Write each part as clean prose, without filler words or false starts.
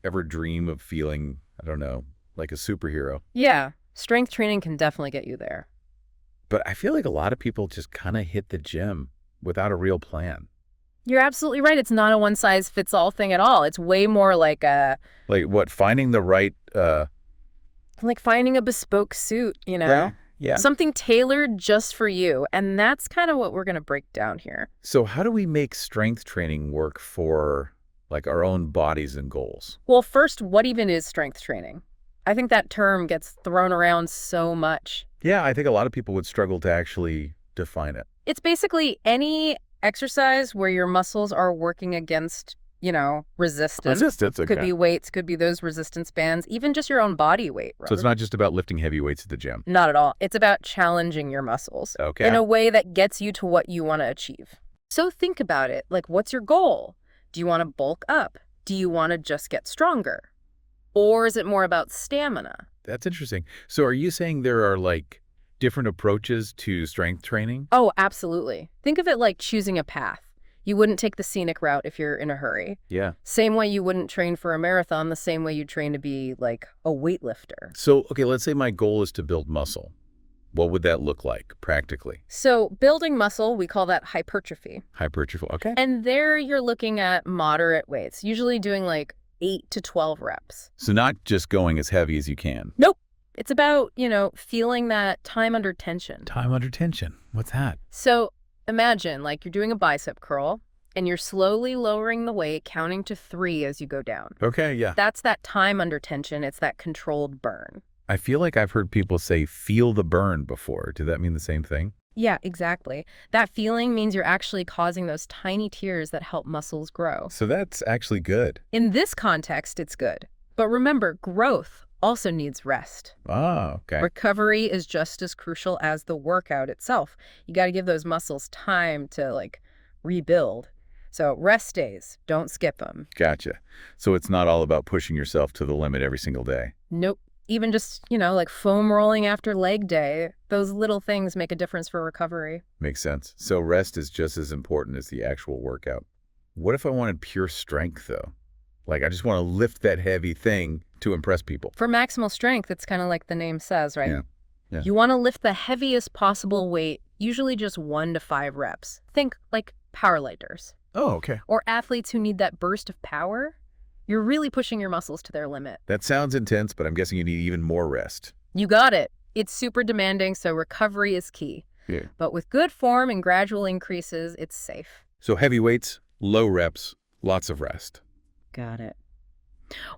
ever dream of feeling, I don't know, like a superhero. Yeah, strength training can definitely get you there. But I feel like a lot of people just kind of hit the gym without a real plan. You're absolutely right. It's not a one-size-fits-all thing at all. It's way more like Like what, finding the right, like finding a bespoke suit, yeah, yeah. Something tailored just for you. And that's kind of what we're going to break down here. So how do we make strength training work for like our own bodies and goals? Well, first, what even is strength training? I think that term gets thrown around so much. Yeah, I think a lot of people would struggle to actually define it. It's basically any exercise where your muscles are working against, resistance. Resistance, okay. Could be weights, could be those resistance bands, even just your own body weight. So it's not just about lifting heavy weights at the gym. Not at all. It's about challenging your muscles Okay. in a way that gets you to what you want to achieve. So think about it. Like, what's your goal? Do you want to bulk up? Do you want to just get stronger? Or is it more about stamina? That's interesting. So are you saying there are like different approaches to strength training? Oh, absolutely. Think of it like choosing a path. You wouldn't take the scenic route if you're in a hurry. Yeah. Same way you wouldn't train for a marathon, the same way you train to be like a weightlifter. So, okay, let's say my goal is to build muscle. What would that look like practically? So building muscle, we call that hypertrophy. Hypertrophy, okay. And there you're looking at moderate weights, usually doing like 8 to 12 reps. So not just going as heavy as you can. Nope. It's about, feeling that time under tension. Time under tension. What's that? So imagine like you're doing a bicep curl and you're slowly lowering the weight, counting to 3 as you go down. Okay, yeah. That's that time under tension. It's that controlled burn. I feel like I've heard people say feel the burn before. Did that mean the same thing? Yeah, exactly. That feeling means you're actually causing those tiny tears that help muscles grow. So that's actually good. In this context, it's good. But remember, growth also needs rest. Oh, okay. Recovery is just as crucial as the workout itself. You got to give those muscles time to rebuild. So rest days, don't skip them. Gotcha. So it's not all about pushing yourself to the limit every single day. Nope. Even just, like foam rolling after leg day, those little things make a difference for recovery. Makes sense. So rest is just as important as the actual workout. What if I wanted pure strength, though? Like, I just want to lift that heavy thing to impress people. For maximal strength, it's kind of like the name says, right? Yeah. You want to lift the heaviest possible weight, usually just 1 to 5 reps. Think like powerlifters. Oh, okay. Or athletes who need that burst of power. You're really pushing your muscles to their limit. That sounds intense, but I'm guessing you need even more rest. You got it. It's super demanding, so recovery is key. Yeah. But with good form and gradual increases, it's safe. So heavy weights, low reps, lots of rest. Got it.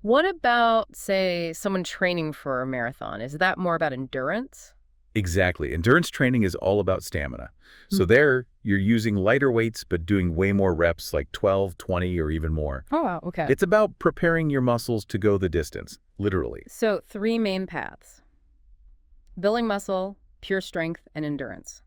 What about, say, someone training for a marathon? Is that more about endurance? Exactly. Endurance training is all about stamina. So there, you're using lighter weights, but doing way more reps, like 12, 20, or even more. Oh, wow. Okay. It's about preparing your muscles to go the distance, literally. So 3 main paths: building muscle, pure strength, and endurance.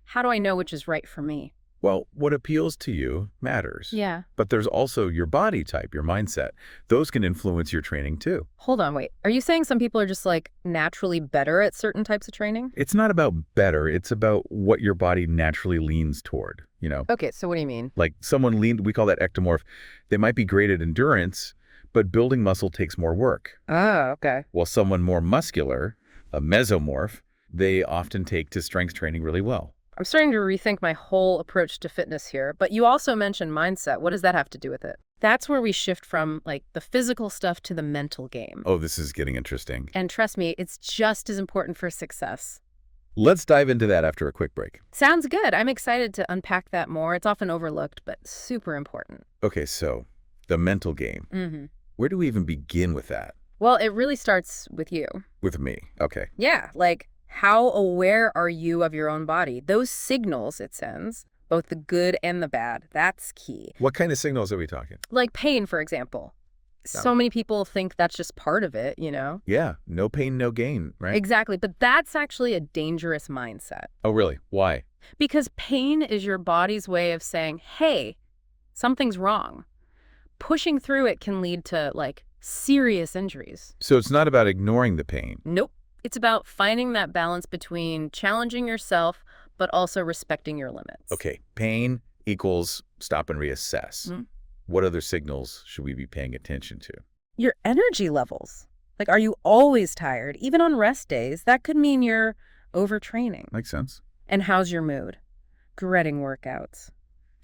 How do I know which is right for me? Well, what appeals to you matters. Yeah. But there's also your body type, your mindset. Those can influence your training too. Hold on, wait. Are you saying some people are just naturally better at certain types of training? It's not about better. It's about what your body naturally leans toward, Okay, so what do you mean? Like we call that ectomorph. They might be great at endurance, but building muscle takes more work. Oh, okay. While someone more muscular, a mesomorph, they often take to strength training really well. I'm starting to rethink my whole approach to fitness here, but you also mentioned mindset. What does that have to do with it? That's where we shift from the physical stuff to the mental game. Oh, this is getting interesting. And trust me, it's just as important for success. Let's dive into that after a quick break. Sounds good. I'm excited to unpack that more. It's often overlooked, but super important. Okay, so the mental game. Mm-hmm. Where do we even begin with that? Well, it really starts with you. With me. Okay. Yeah, how aware are you of your own body? Those signals it sends, both the good and the bad, that's key. What kind of signals are we talking? Like pain, for example. So many people think that's just part of it, Yeah, no pain, no gain, right? Exactly, but that's actually a dangerous mindset. Oh, really? Why? Because pain is your body's way of saying, hey, something's wrong. Pushing through it can lead to, serious injuries. So it's not about ignoring the pain. Nope. It's about finding that balance between challenging yourself, but also respecting your limits. Okay, pain equals stop and reassess. Mm-hmm. What other signals should we be paying attention to? Your energy levels. Like, are you always tired? Even on rest days, that could mean you're overtraining. Makes sense. And how's your mood? Dreading workouts,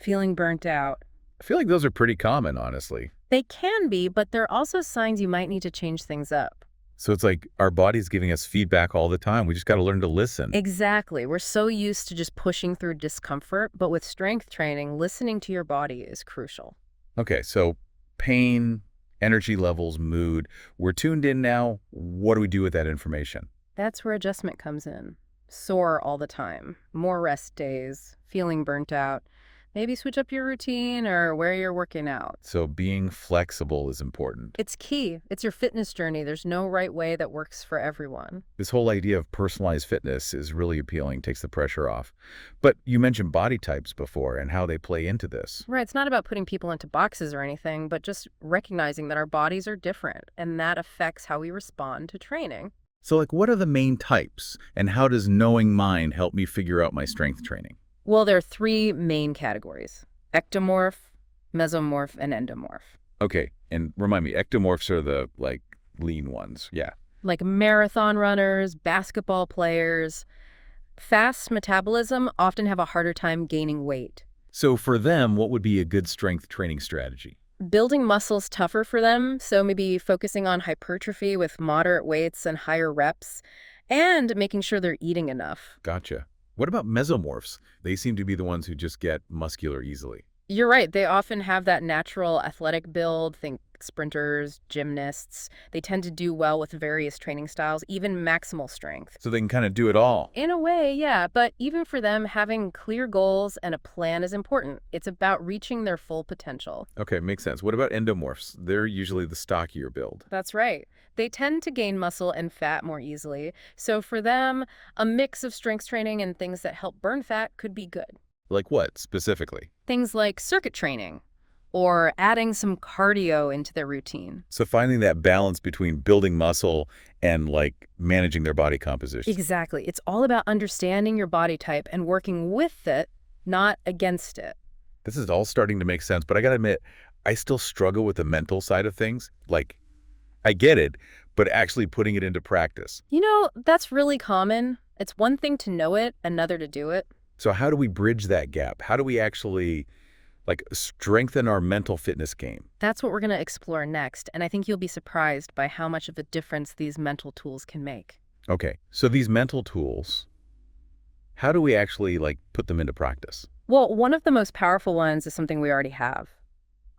feeling burnt out. I feel like those are pretty common, honestly. They can be, but they're also signs you might need to change things up. So it's like our body's giving us feedback all the time. We just got to learn to listen. Exactly. We're so used to just pushing through discomfort, but with strength training, listening to your body is crucial. Okay, so pain, energy levels, mood. We're tuned in now. What do we do with that information? That's where adjustment comes in. Sore all the time, more rest days, feeling burnt out. Maybe switch up your routine or where you're working out. So being flexible is important. It's key. It's your fitness journey. There's no right way that works for everyone. This whole idea of personalized fitness is really appealing, takes the pressure off. But you mentioned body types before and how they play into this. Right, it's not about putting people into boxes or anything, but just recognizing that our bodies are different, and that affects how we respond to training. So like, what are the main types and how does knowing mine help me figure out my strength training? Well, there are three main categories: ectomorph, mesomorph, and endomorph. Okay, and remind me, ectomorphs are the, like, lean ones. Yeah. Like marathon runners, basketball players. Fast metabolism often have a harder time gaining weight. So for them, what would be a good strength training strategy? Building muscles tougher for them, so maybe focusing on hypertrophy with moderate weights and higher reps, and making sure they're eating enough. Gotcha. What about mesomorphs? They seem to be the ones who just get muscular easily. You're right. They often have that natural athletic build. Think sprinters, gymnasts. They tend to do well with various training styles, even maximal strength. So they can kind of do it all. In a way, yeah. But even for them, having clear goals and a plan is important. It's about reaching their full potential. Okay, makes sense. What about endomorphs? They're usually the stockier build. That's right. They tend to gain muscle and fat more easily. So for them, a mix of strength training and things that help burn fat could be good. Like what, specifically? Things like circuit training or adding some cardio into their routine. So finding that balance between building muscle and, like, managing their body composition. Exactly. It's all about understanding your body type and working with it, not against it. This is all starting to make sense, but I gotta admit, I still struggle with the mental side of things. Like, I get it, but actually putting it into practice. You know, that's really common. It's one thing to know it, another to do it. So how do we bridge that gap? How do we actually, like, strengthen our mental fitness game? That's what we're going to explore next, and I think you'll be surprised by how much of a difference these mental tools can make. Okay, so these mental tools, how do we actually, like, put them into practice? Well, one of the most powerful ones is something we already have: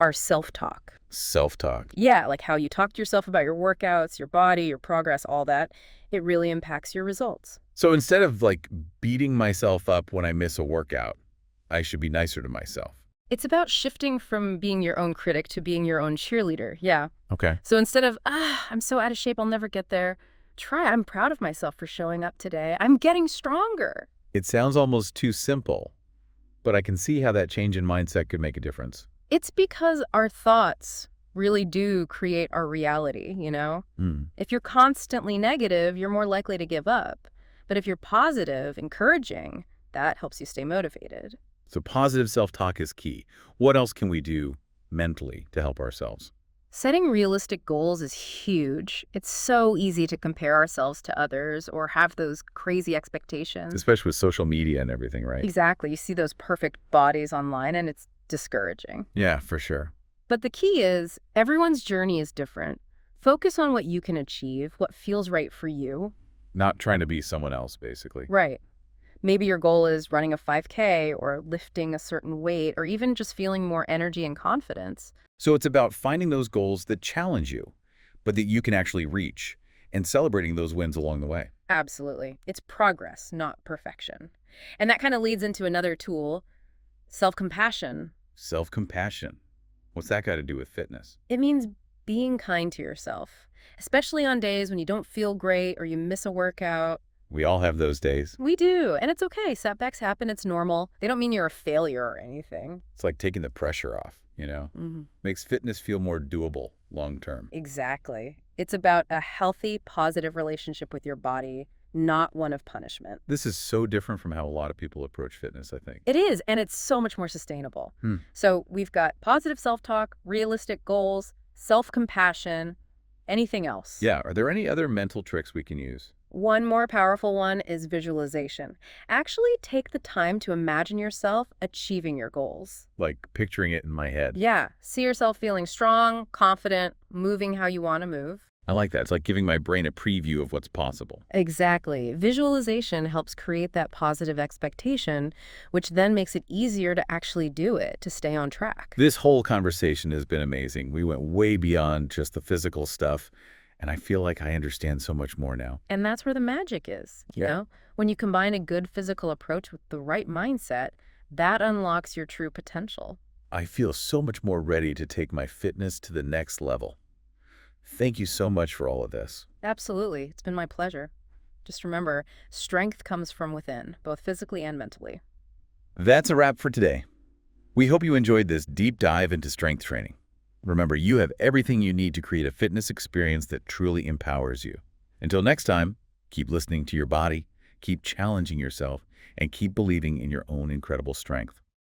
our self-talk. Self-talk. Yeah, like how you talk to yourself about your workouts, your body, your progress, all that. It really impacts your results. So instead of, like, beating myself up when I miss a workout, I should be nicer to myself. It's about shifting from being your own critic to being your own cheerleader. Yeah. Okay. So instead of, I'm so out of shape, I'll never get there, try, I'm proud of myself for showing up today. I'm getting stronger. It sounds almost too simple, but I can see how that change in mindset could make a difference. It's because our thoughts really do create our reality, you know? If you're constantly negative, you're more likely to give up. But if you're positive, encouraging, that helps you stay motivated. So positive self-talk is key. What else can we do mentally to help ourselves? Setting realistic goals is huge. It's so easy to compare ourselves to others or have those crazy expectations. Especially with social media and everything, right? Exactly. You see those perfect bodies online and it's discouraging. Yeah, for sure. But the key is everyone's journey is different. Focus on what you can achieve, what feels right for you. Not trying to be someone else, basically. Right. Maybe your goal is running a 5K or lifting a certain weight or even just feeling more energy and confidence. So it's about finding those goals that challenge you, but that you can actually reach, and celebrating those wins along the way. Absolutely. It's progress, not perfection. And that kind of leads into another tool, self-compassion. Self-compassion. What's that got to do with fitness? It means being kind to yourself, especially on days when you don't feel great or you miss a workout. We all have those days. We do, and it's okay. Setbacks happen. It's normal. They don't mean you're a failure or anything. It's like taking the pressure off, you know? Makes fitness feel more doable long term. Exactly. It's about a healthy, positive relationship with your body, not one of punishment. This is so different from how a lot of people approach fitness, I think. It is, and it's so much more sustainable. So we've got positive self-talk, realistic goals, self-compassion, anything else. Yeah, are there any other mental tricks we can use? One more powerful one is visualization. Actually, take the time to imagine yourself achieving your goals. Like picturing it in my head. Yeah, see yourself feeling strong, confident, moving how you want to move. I like that. It's like giving my brain a preview of what's possible. Exactly. Visualization helps create that positive expectation, which then makes it easier to actually do it, to stay on track. This whole conversation has been amazing. We went way beyond just the physical stuff, and I feel like I understand so much more now. And that's where the magic is, you know? When you combine a good physical approach with the right mindset, that unlocks your true potential. I feel so much more ready to take my fitness to the next level. Thank you so much for all of this. Absolutely. It's been my pleasure. Just remember, strength comes from within, both physically and mentally. That's a wrap for today. We hope you enjoyed this deep dive into strength training. Remember, you have everything you need to create a fitness experience that truly empowers you. Until next time, keep listening to your body, keep challenging yourself, and keep believing in your own incredible strength.